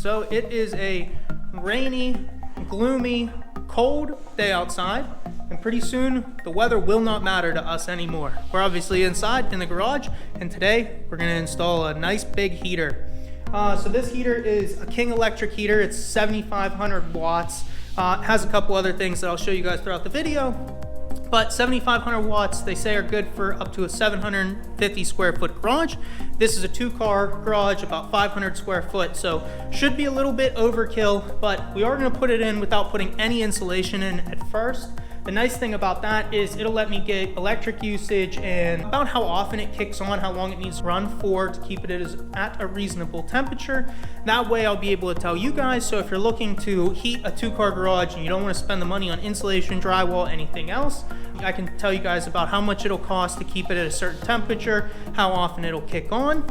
So it is a rainy, gloomy, cold day outside, and pretty soon the weather will not matter to us anymore. We're obviously inside in the garage, and today we're gonna install a nice big heater. So this heater is a King electric heater. It's 7,500 watts. It has a couple other things that I'll show you guys throughout the video. But 7,500 watts, they say, are good for up to a 750 square foot garage. This is a 2-car garage, about 500 square foot, so should be a little bit overkill, but we are gonna put it in without putting any insulation in at first. The nice thing about that is it'll let me get electric usage and about how often it kicks on, how long it needs to run for to keep it at a reasonable temperature. That way I'll be able to tell you guys. So if you're looking to heat a 2-car garage and you don't want to spend the money on insulation, drywall, anything else, I can tell you guys about how much it'll cost to keep it at a certain temperature, how often it'll kick on.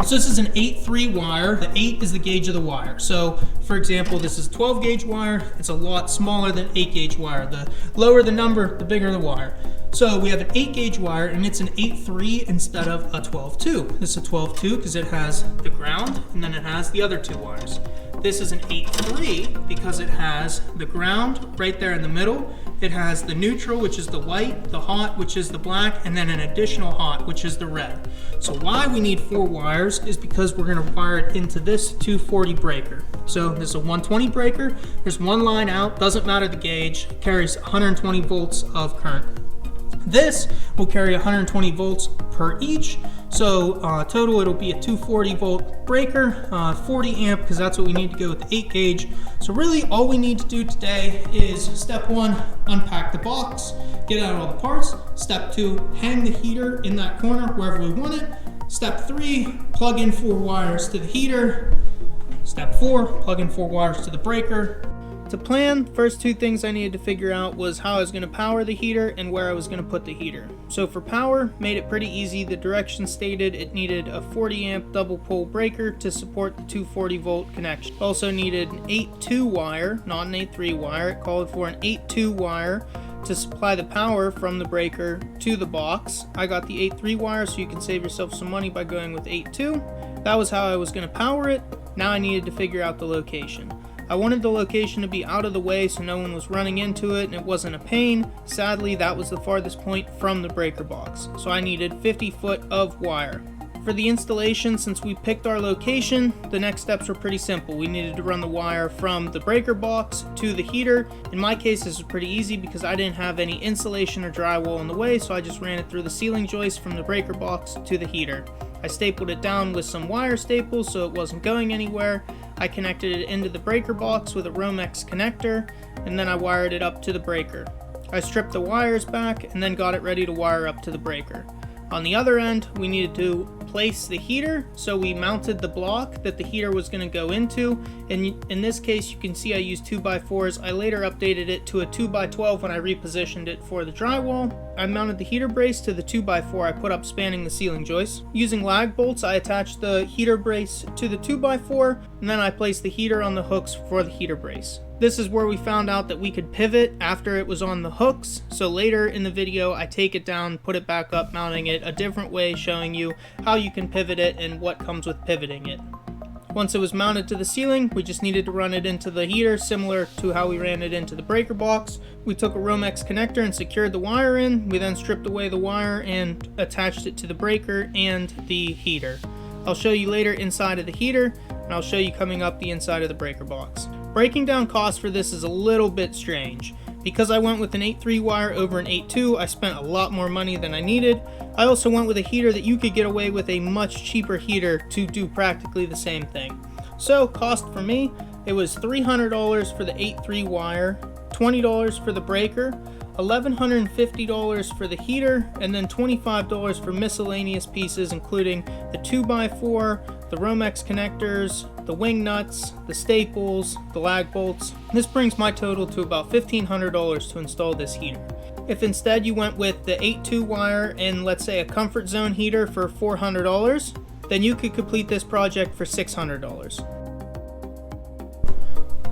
So this is an 8-3 wire. The 8 is the gauge of the wire. So for example, this is 12 gauge wire. It's a lot smaller than 8 gauge wire. The lower the number, the bigger the wire. So we have an 8 gauge wire, and it's an 8-3 instead of a 12-2. This is a 12-2 because it has the ground and then it has the other 2 wires. This is an 8-3 because it has the ground right there in the middle. It has the neutral, which is the white, the hot, which is the black, and then an additional hot, which is the red. So why we need 4 wires is because we're gonna wire it into this 240 breaker. So this is a 120 breaker. There's one line out, doesn't matter the gauge, carries 120 volts of current. This will carry 120 volts per each. So total it'll be a 240 volt breaker, 40 amp, because that's what we need to go with the 8 gauge. So really all we need to do today is step 1, unpack the box, get out all the parts. Step 2, hang the heater in that corner wherever we want it. Step 3, plug in 4 wires to the heater. Step 4, plug in 4 wires to the breaker. To plan, first 2 things I needed to figure out was how I was going to power the heater and where I was going to put the heater. So for power, made it pretty easy. The directions stated it needed a 40 amp double pole breaker to support the 240 volt connection. Also needed an 8-2 wire, not an 8-3 wire. It called for an 8-2 wire to supply the power from the breaker to the box. I got the 8-3 wire, so you can save yourself some money by going with 8-2. That was how I was going to power it. Now I needed to figure out the location. I wanted the location to be out of the way so no one was running into it and it wasn't a pain. Sadly, that was the farthest point from the breaker box, so I needed 50 foot of wire. For the installation, since we picked our location, the next steps were pretty simple. We needed to run the wire from the breaker box to the heater. In my case, this was pretty easy because I didn't have any insulation or drywall in the way, so I just ran it through the ceiling joist from the breaker box to the heater. I stapled it down with some wire staples so it wasn't going anywhere. I connected it into the breaker box with a Romex connector, and then I wired it up to the breaker. I stripped the wires back and then got it ready to wire up to the breaker. On the other end, we needed to place the heater, so we mounted the block that the heater was going to go into. And in this case, you can see I used 2x4s. I later updated it to a 2x12 when I repositioned it for the drywall. I mounted the heater brace to the 2x4 I put up spanning the ceiling joist. Using lag bolts, I attached the heater brace to the 2x4, and then I placed the heater on the hooks for the heater brace. This is where we found out that we could pivot after it was on the hooks, so later in the video I take it down, put it back up, mounting it a different way, showing you how you can pivot it and what comes with pivoting it. Once it was mounted to the ceiling, we just needed to run it into the heater, similar to how we ran it into the breaker box. We took a Romex connector and secured the wire in. We then stripped away the wire and attached it to the breaker and the heater. I'll show you later inside of the heater, and I'll show you coming up the inside of the breaker box. Breaking down costs for this is a little bit strange. Because I went with an 8-3 wire over an 8-2, I spent a lot more money than I needed. I also went with a heater that you could get away with a much cheaper heater to do practically the same thing. So cost for me, it was $300 for the 8-3 wire, $20 for the breaker, $1,150 for the heater, and then $25 for miscellaneous pieces including the 2x4, the Romex connectors, the wing nuts, the staples, the lag bolts. This brings my total to about $1,500 to install this heater. If instead you went with the 8-2 wire and let's say a comfort zone heater for $400, then you could complete this project for $600.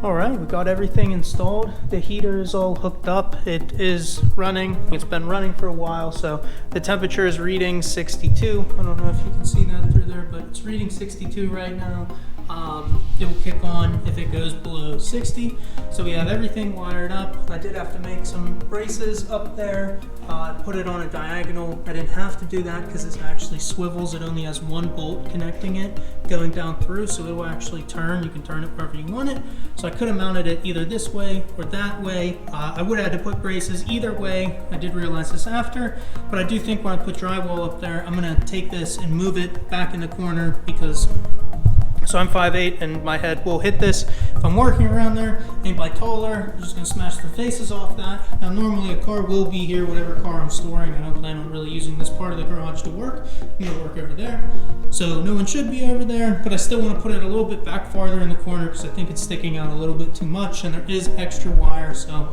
Alright, we got everything installed. The heater is all hooked up. It is running. It's been running for a while, so the temperature is reading 62. I don't know if you can see that through there, but it's reading 62 right now. it will kick on if it goes below 60. So we have everything wired up. I did have to make some braces up there, put it on a diagonal. I didn't have to do that because this actually swivels. It only has one bolt connecting it going down through, so it will actually turn. You can turn it wherever you want it. So I could have mounted it either this way or that way. I would have had to put braces either way. I did realize this after, but I do think when I put drywall up there, I'm gonna take this and move it back in the corner because, so I'm 5'8", and my head will hit this. If I'm working around there, anybody taller, I'm just gonna smash their faces off that. Now normally a car will be here, whatever car I'm storing. I don't plan on really using this part of the garage to work. I'm gonna work over there. So no one should be over there, but I still wanna put it a little bit back farther in the corner because I think it's sticking out a little bit too much, and there is extra wire, so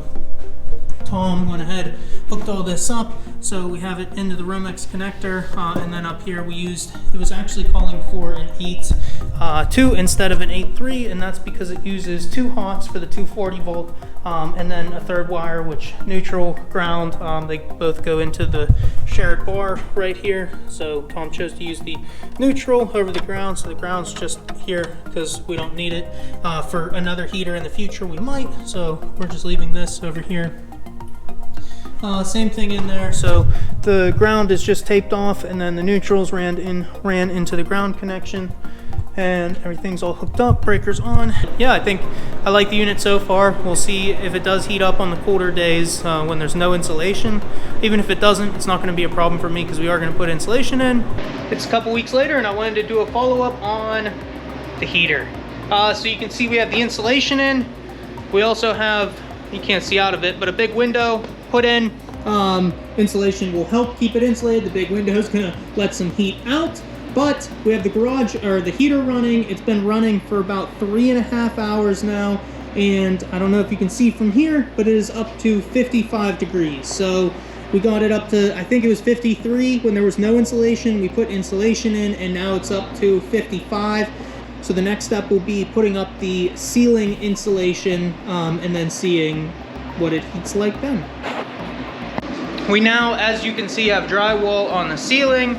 Tom went ahead, hooked all this up, so we have it into the Romex connector, and then up here we used, it was actually calling for an 8.2 instead of an 8.3, and that's because it uses 2 hots for the 240 volt, and then a third wire, which neutral, ground, they both go into the shared bar right here. So Tom chose to use the neutral over the ground, so the ground's just here because we don't need it. For another heater in the future we might, so we're just leaving this over here. Same thing in there, so the ground is just taped off, and then the neutrals ran into the ground connection, and everything's all hooked up, breakers on. Yeah, I think I like the unit so far. We'll see if it does heat up on the colder days when there's no insulation. Even if it doesn't, it's not going to be a problem for me because we are going to put insulation in. It's a couple weeks later, and I wanted to do a follow-up on the heater. So you can see we have the insulation in. We also have, you can't see out of it, but a big window put in. Insulation will help keep it insulated. The big window is gonna let some heat out, but we have the garage, or the heater running. It's been running for about 3.5 hours now, and I don't know if you can see from here, but it is up to 55 degrees. So we got it up to, I think it was 53 when there was no insulation. We put insulation in, and now it's up to 55. So the next step will be putting up the ceiling insulation, and then seeing what it heats like then. We now, as you can see, have drywall on the ceiling.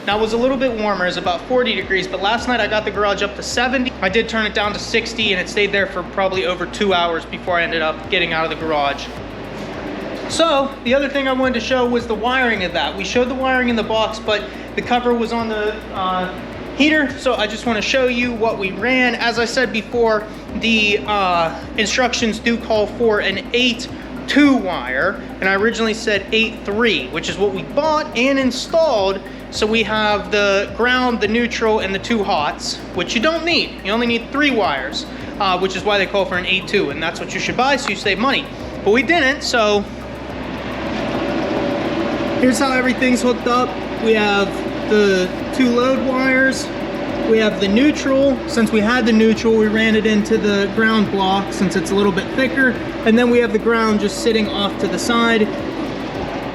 Now it was a little bit warmer, it's about 40 degrees, but last night I got the garage up to 70. I did turn it down to 60, and it stayed there for probably over 2 hours before I ended up getting out of the garage. So the other thing I wanted to show was the wiring of that. We showed the wiring in the box, but the cover was on the heater, so I just want to show you what we ran. As I said before, the instructions do call for an 8.2 wire, and I originally said 8.3, which is what we bought and installed. So we have the ground, the neutral, and the 2 hots, which you don't need. You only need 3 wires, which is why they call for an 8.2, and that's what you should buy so you save money. But we didn't, so here's how everything's hooked up. We have the 2 load wires. We have the neutral. Since we had the neutral, we ran it into the ground block since it's a little bit thicker. And then we have the ground just sitting off to the side,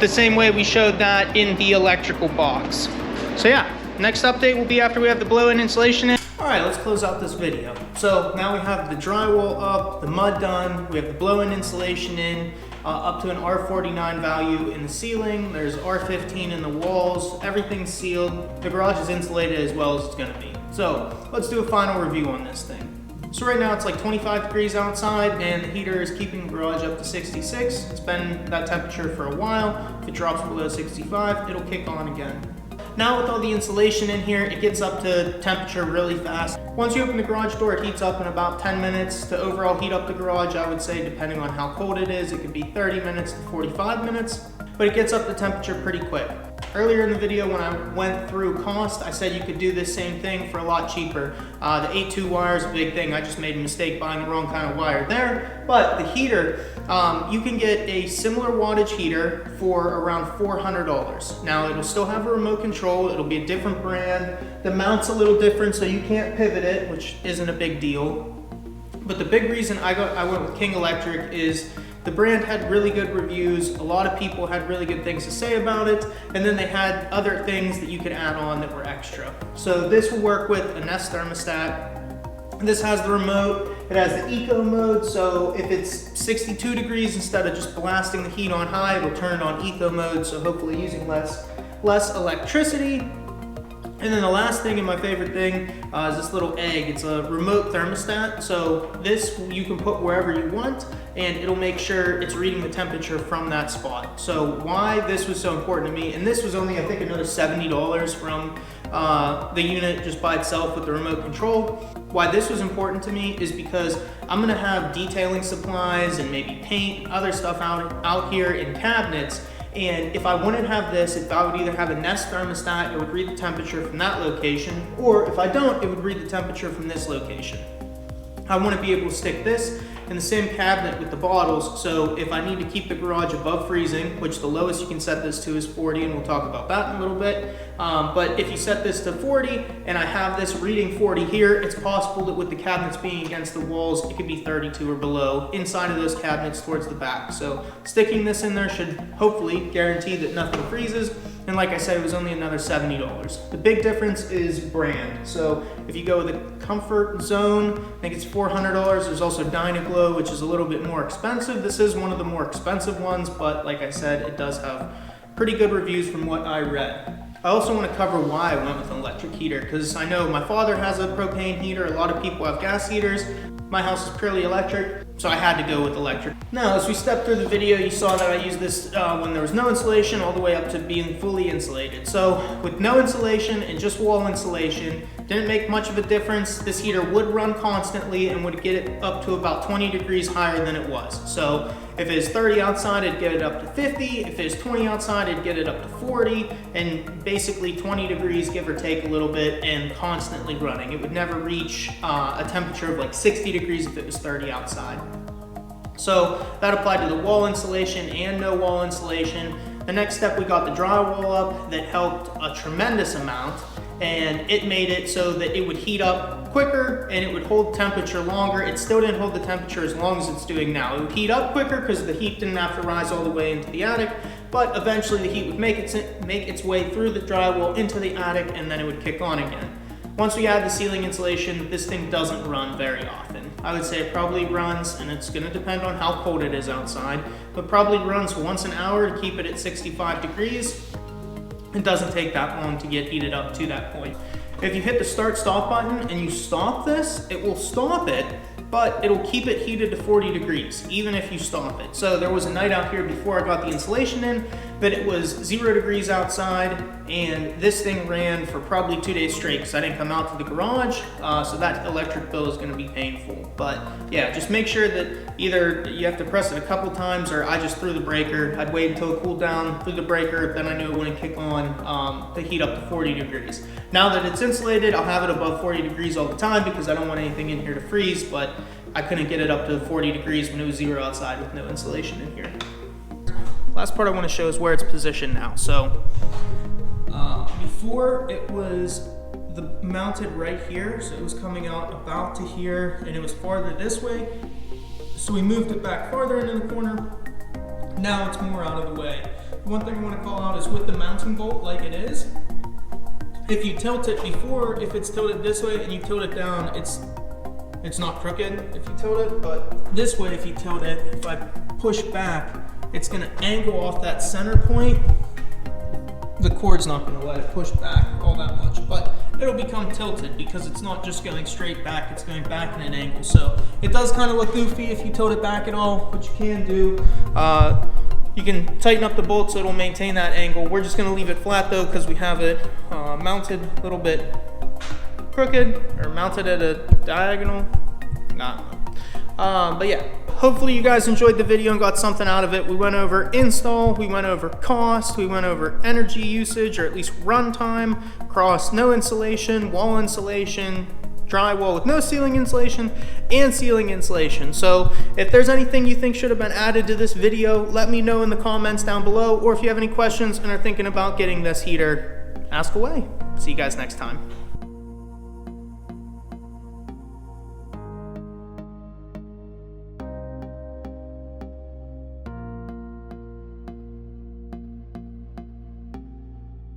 the same way we showed that in the electrical box. So yeah, next update will be after we have the blow-in insulation in. All right, let's close out this video. So now we have the drywall up, the mud done, we have the blow-in insulation in, up to an R49 value in the ceiling. There's R15 in the walls, everything's sealed. The garage is insulated as well as it's gonna be. So let's do a final review on this thing. So right now it's like 25 degrees outside, and the heater is keeping the garage up to 66. It's been that temperature for a while. If it drops below 65, it'll kick on again. Now with all the insulation in here, it gets up to temperature really fast. Once you open the garage door, it heats up in about 10 minutes. To overall heat up the garage, I would say, depending on how cold it is, it could be 30 minutes to 45 minutes, but it gets up to temperature pretty quick. Earlier in the video when I went through cost, I said you could do this same thing for a lot cheaper. The 8.2 wire is a big thing. I just made a mistake buying the wrong kind of wire there. But the heater, you can get a similar wattage heater for around $400. Now it'll still have a remote control. It'll be a different brand. The mount's a little different, so you can't pivot it, which isn't a big deal. But the big reason I went with King Electric is the brand had really good reviews. A lot of people had really good things to say about it. And then they had other things that you could add on that were extra. So this will work with a Nest thermostat. This has the remote. It has the eco mode. So if it's 62 degrees, instead of just blasting the heat on high, it'll turn it on eco mode. So hopefully using less electricity. And then the last thing and my favorite thing is this little egg. It's a remote thermostat. So this you can put wherever you want and it'll make sure it's reading the temperature from that spot. So why this was so important to me, and this was only I think another $70 from the unit just by itself with the remote control. Why this was important to me is because I'm gonna have detailing supplies and maybe paint, other stuff out here in cabinets. And if I wouldn't have this, if I would either have a Nest thermostat, it would read the temperature from that location, or if I don't, it would read the temperature from this location. I want to be able to stick this in the same cabinet with the bottles, so if I need to keep the garage above freezing, which the lowest you can set this to is 40, and we'll talk about that in a little bit, but if you set this to 40 and I have this reading 40 here, it's possible that with the cabinets being against the walls, it could be 32 or below inside of those cabinets towards the back. So sticking this in there should hopefully guarantee that nothing freezes. And like I said, it was only another $70. The big difference is brand. So if you go with the Comfort Zone, I think it's $400. There's also Dynaglow, which is a little bit more expensive. This is one of the more expensive ones, but like I said, it does have pretty good reviews from what I read. I also want to cover why I went with an electric heater, because I know my father has a propane heater, a lot of people have gas heaters. My house is purely electric, so I had to go with electric. Now, as we stepped through the video, you saw that I used this when there was no insulation all the way up to being fully insulated. So with no insulation and just wall insulation, didn't make much of a difference. This heater would run constantly and would get it up to about 20 degrees higher than it was. So if it is 30 outside, it'd get it up to 50. If it's 20 outside, it'd get it up to 40. And basically 20 degrees, give or take a little bit, and constantly running. It would never reach a temperature of like 60 degrees if it was 30 outside. So that applied to the wall insulation and no wall insulation. The next step, we got the drywall up. That helped a tremendous amount, and it made it so that it would heat up quicker and it would hold temperature longer. It still didn't hold the temperature as long as it's doing now. It would heat up quicker because the heat didn't have to rise all the way into the attic, but eventually the heat would make its way through the drywall into the attic, and then it would kick on again. Once we add the ceiling insulation, this thing doesn't run very often. I would say it probably runs, and it's gonna depend on how cold it is outside, but probably runs once an hour to keep it at 65 degrees. It doesn't take that long to get heated up to that point. If you hit the start-stop button and you stop this, it will stop it, but it'll keep it heated to 40 degrees, even if you stop it. So there was a night out here before I got the insulation in that it was 0 degrees outside, and this thing ran for probably 2 days straight because I didn't come out to the garage, so that electric bill is gonna be painful. But yeah, just make sure that either you have to press it a couple times, or I just threw the breaker. I'd wait until it cooled down, threw the breaker, then I knew it wouldn't kick on to heat up to 40 degrees. Now that it's insulated, I'll have it above 40 degrees all the time because I don't want anything in here to freeze, but I couldn't get it up to 40 degrees when it was 0 outside with no insulation in here. Last part I want to show is where it's positioned now. So before it was mounted right here, so it was coming out about to here, and it was farther this way. So we moved it back farther into the corner. Now it's more out of the way. One thing I want to call out is with the mounting bolt like it is, if you tilt it before, if it's tilted this way and you tilt it down, it's not crooked if you tilt it, but this way if you tilt it, if I push back, it's gonna angle off that center point. The cord's not gonna let it push back all that much, but it'll become tilted because it's not just going straight back, it's going back in an angle. So it does kind of look goofy if you tilt it back at all, but you can do. You can tighten up the bolt so it'll maintain that angle. We're just gonna leave it flat though because we have it mounted a little bit crooked, or mounted at a diagonal. But yeah, hopefully you guys enjoyed the video and got something out of it. We went over install, we went over cost, we went over energy usage, or at least runtime, across no insulation, wall insulation, drywall with no ceiling insulation, and ceiling insulation. So if there's anything you think should have been added to this video, let me know in the comments down below, or if you have any questions and are thinking about getting this heater, ask away. See you guys next time.